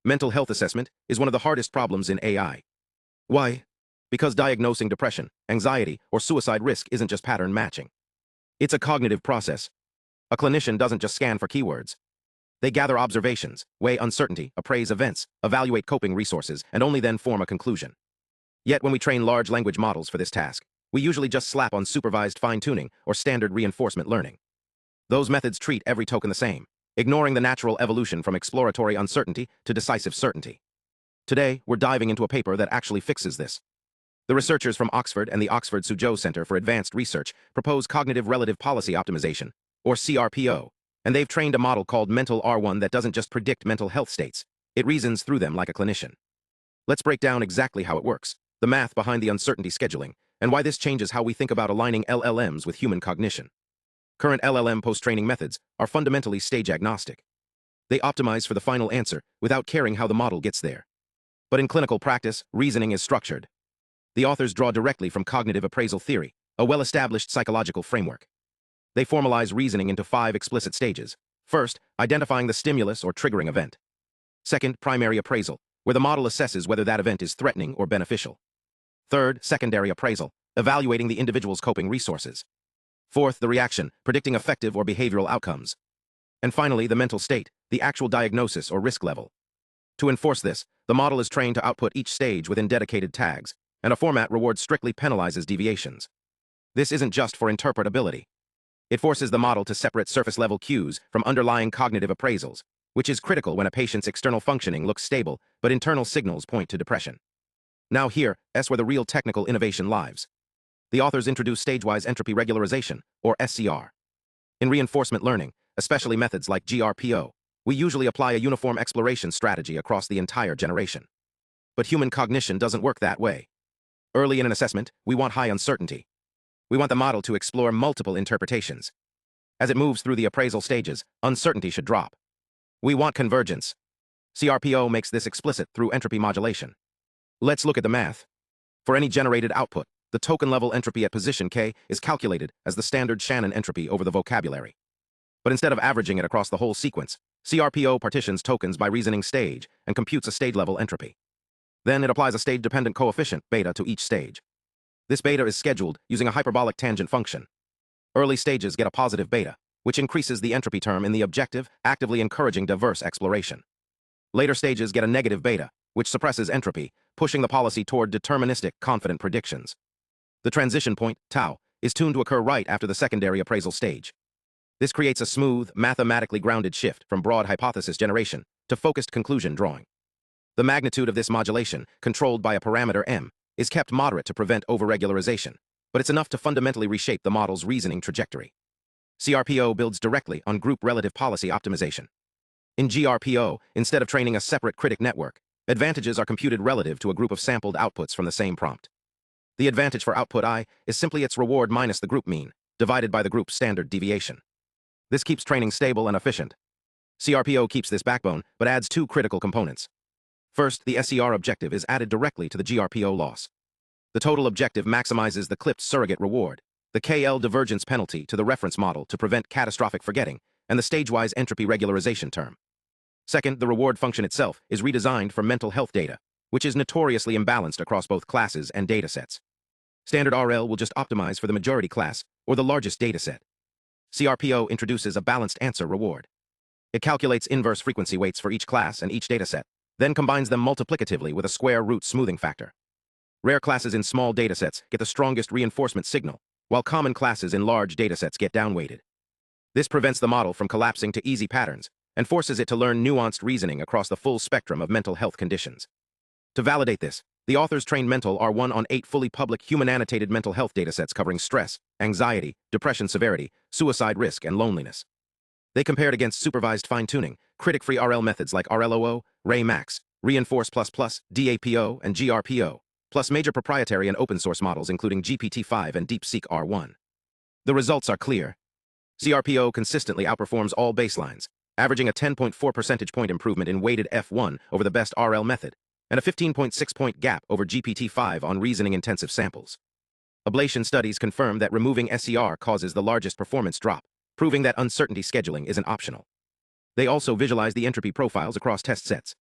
Mental health assessment is one of the hardest problems in AI. Why? Because diagnosing depression, anxiety, or suicide risk isn't just pattern matching. It's a cognitive process. A clinician doesn't just scan for keywords. They gather observations, weigh uncertainty, appraise events, evaluate coping resources, and only then form a conclusion. Yet when we train large language models for this task, we usually just slap on supervised fine-tuning or standard reinforcement learning. Those methods treat every token the same, ignoring the natural evolution from exploratory uncertainty to decisive certainty. Today, we're diving into a paper that actually fixes this. The researchers from Oxford and the Oxford Suzhou Center for Advanced Research propose cognitive relative policy optimization, or CRPO, and they've trained a model called Mental R1 that doesn't just predict mental health states, it reasons through them like a clinician. Let's break down exactly how it works, the math behind the uncertainty scheduling, and why this changes how we think about aligning LLMs with human cognition. Current LLM post-training methods are fundamentally stage-agnostic. They optimize for the final answer without caring how the model gets there. But in clinical practice, reasoning is structured. The authors draw directly from cognitive appraisal theory, a well-established psychological framework. They formalize reasoning into 5 explicit stages. First, identifying the stimulus or triggering event. Second, primary appraisal, where the model assesses whether that event is threatening or beneficial. Third, secondary appraisal, evaluating the individual's coping resources. Fourth, the reaction, predicting effective or behavioral outcomes. And finally, the mental state, the actual diagnosis or risk level. To enforce this, the model is trained to output each stage within dedicated tags, and a format reward strictly penalizes deviations. This isn't just for interpretability. It forces the model to separate surface-level cues from underlying cognitive appraisals, which is critical when a patient's external functioning looks stable, but internal signals point to depression. Now here's where the real technical innovation lies. The authors introduce Stage-wise Entropy Regularization, or SCR. In reinforcement learning, especially methods like GRPO, we usually apply a uniform exploration strategy across the entire generation. But human cognition doesn't work that way. Early in an assessment, we want high uncertainty. We want the model to explore multiple interpretations. As it moves through the appraisal stages, uncertainty should drop. We want convergence. CRPO makes this explicit through entropy modulation. Let's look at the math. For any generated output, the token-level entropy at position K is calculated as the standard Shannon entropy over the vocabulary. But instead of averaging it across the whole sequence, CRPO partitions tokens by reasoning stage and computes a stage-level entropy. Then it applies a stage-dependent coefficient, beta, to each stage. This beta is scheduled using a hyperbolic tangent function. Early stages get a positive beta, which increases the entropy term in the objective, actively encouraging diverse exploration. Later stages get a negative beta, which suppresses entropy, pushing the policy toward deterministic, confident predictions. The transition point, tau, is tuned to occur right after the secondary appraisal stage. This creates a smooth, mathematically grounded shift from broad hypothesis generation to focused conclusion drawing. The magnitude of this modulation, controlled by a parameter m, is kept moderate to prevent overregularization, but it's enough to fundamentally reshape the model's reasoning trajectory. CRPO builds directly on group relative policy optimization. In GRPO, instead of training a separate critic network, advantages are computed relative to a group of sampled outputs from the same prompt. The advantage for output I is simply its reward minus the group mean, divided by the group's standard deviation. This keeps training stable and efficient. CRPO keeps this backbone, but adds 2 critical components. First, the SCR objective is added directly to the GRPO loss. The total objective maximizes the clipped surrogate reward, the KL divergence penalty to the reference model to prevent catastrophic forgetting, and the stage-wise entropy regularization term. Second, the reward function itself is redesigned for mental health data, which is notoriously imbalanced across both classes and datasets. Standard RL will just optimize for the majority class or the largest dataset. CRPO introduces a balanced answer reward. It calculates inverse frequency weights for each class and each dataset, then combines them multiplicatively with a square root smoothing factor. Rare classes in small datasets get the strongest reinforcement signal, while common classes in large datasets get downweighted. This prevents the model from collapsing to easy patterns and forces it to learn nuanced reasoning across the full spectrum of mental health conditions. To validate this, the authors trained Mental R1 on 8 fully public human-annotated mental health datasets covering stress, anxiety, depression severity, suicide risk, and loneliness. They compared against supervised fine-tuning, critic-free RL methods like RLOO, Ray Max, Reinforce++, DAPO, and GRPO, plus major proprietary and open-source models including GPT-5 and DeepSeek R1. The results are clear. CRPO consistently outperforms all baselines, averaging a 10.4 percentage point improvement in weighted F1 over the best RL method, and a 15.6 point gap over GPT-5 on reasoning-intensive samples. Ablation studies confirm that removing SCR causes the largest performance drop, proving that uncertainty scheduling isn't optional. They also visualize the entropy profiles across test sets.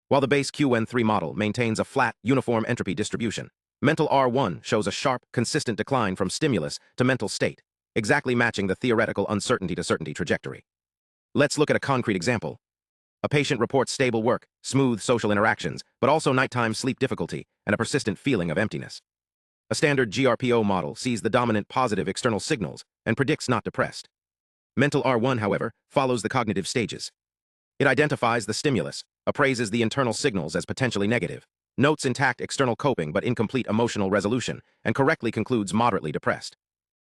While the base QN3 model maintains a flat, uniform entropy distribution, mental R1 shows a sharp, consistent decline from stimulus to mental state, exactly matching the theoretical uncertainty to certainty trajectory. Let's look at a concrete example. A patient reports stable work, smooth social interactions, but also nighttime sleep difficulty and a persistent feeling of emptiness. A standard GRPO model sees the dominant positive external signals and predicts not depressed. Mental R1, however, follows the cognitive stages. It identifies the stimulus, appraises the internal signals as potentially negative, notes intact external coping but incomplete emotional resolution, and correctly concludes moderately depressed.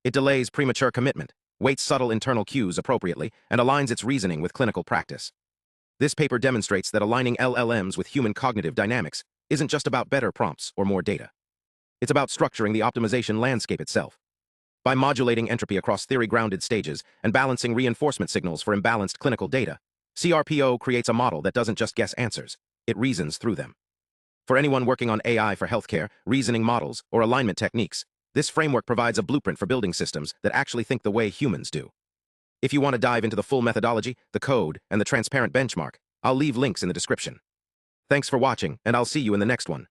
It delays premature commitment, weights subtle internal cues appropriately, and aligns its reasoning with clinical practice. This paper demonstrates that aligning LLMs with human cognitive dynamics isn't just about better prompts or more data. It's about structuring the optimization landscape itself. By modulating entropy across theory-grounded stages and balancing reinforcement signals for imbalanced clinical data, CRPO creates a model that doesn't just guess answers, it reasons through them. For anyone working on AI for healthcare, reasoning models, or alignment techniques, this framework provides a blueprint for building systems that actually think the way humans do. If you want to dive into the full methodology, the code, and the transparent benchmark, I'll leave links in the description. Thanks for watching, and I'll see you in the next one.